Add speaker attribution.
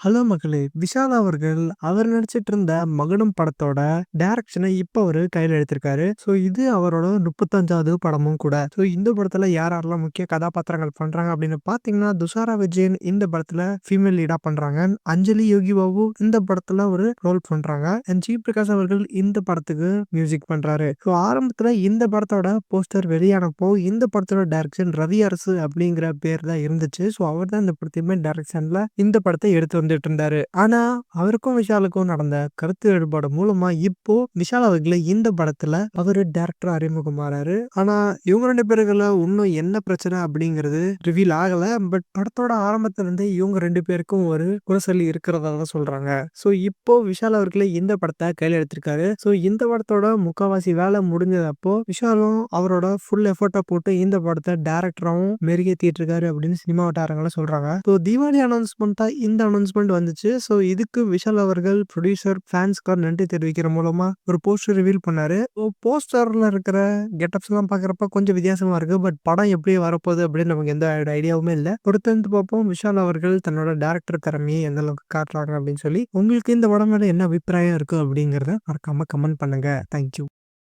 Speaker 1: Hello மக்களே! விஷால் அவர்கள் அவர் நடிச்சிட்டு இருந்த மகனம் படத்தோட டைரக்ஷன இப்ப அவரு கையில எடுத்திருக்காரு. இது அவரோட 35வது படமும் கூட. இந்த படத்துல யார் யாரெல்லாம் முக்கிய கதாபாத்திரங்கள் பண்றாங்க அப்படின்னு பார்த்தீங்கன்னா, துஷாரா விஜயன் இந்த படத்துல ஃபீமேல் லீடா பண்றாங்க. அஞ்சலி யோகி பாபு இந்த படத்துல ஒரு ரோல் பண்றாங்க. ஜி பிரகாஷ் அவர்கள் இந்த படத்துக்கு மியூசிக் பண்றாரு. ஆரம்பத்துல இந்த படத்தோட போஸ்டர் வெளியானப்போ, இந்த படத்தோட டைரக்ஷன் ரவி அரசு அப்படிங்கிற பேர் தான் இருந்துச்சு. அவர் தான் இந்த படத்தையுமே டைரக்ஷன்ல இந்த படத்தை எடுத்து வந்துட்டு இருந்தாரு. ஆனா அவருக்கும் விஷாலுக்கும் நடந்த கருத்து வேறுபாடு மூலமா இப்போ விஷால் அவர்கள் இந்த படத்துல அவரு டைரக்டர் அறிமுகமாறாரு. ஆனா இவங்க 2 பேருக்குள்ள இன்னும் என்ன பிரச்சனை அப்படிங்கிறது ரிவீல் ஆகல. பட் படத்தோட ஆரம்பத்துல இருந்தே இவங்க 2 பேருக்கும் ஒரு குரசொல்லி இருக்கிறதா தான் சொல்றாங்க. இப்போ விஷால் அவர்களே இந்த படத்தை கையில எடுத்திருக்காரு. இந்த படத்தோட முக்காவாசி வேலை முடிஞ்சதப்போ விஷாலும் அவரோட ஃபுல் எஃபர்ட்டா போட்டு இந்த படத்தை டைரக்டராவும் மெருகேத்திட்டு இருக்காரு அப்படின்னு சினிமா வட்டாரங்கள சொல்றாங்க. தீபாவளி அனௌன்ஸ்மெண்ட்டா இந்த அனௌன்ஸ்மெண்ட் வந்துச்சு. இதுக்கு விஷால் அவர்கள் ப்ரொடியூசர் ஃபேன்ஸ்க்கு நன்றி தெரிவிக்கிற மூலமா ஒரு போஸ்டர் ரிவீல் பண்ணாரு. போஸ்டர்ல இருக்கிற கெட்டப்ஸ் எல்லாம் பாக்குறப்ப கொஞ்சம் வித்தியாசமா இருக்கு. பட் படம் எப்படி வரப்போகுது அப்படின்னு நமக்கு எந்த ஐடியாவுமே இல்ல. பொறுத்திருந்து பார்ப்போம் விஷால் அவர்கள் தன்னோட டைரக்டர் திறமையை எந்த அளவுக்கு காட்டுறாங்க அப்படின்னு சொல்லி. உங்களுக்கு இந்த படம் மேல என்ன அபிப்பிராயம் இருக்கு அப்படிங்கறத மறக்காம கமெண்ட் பண்ணுங்க. தேங்க்யூ.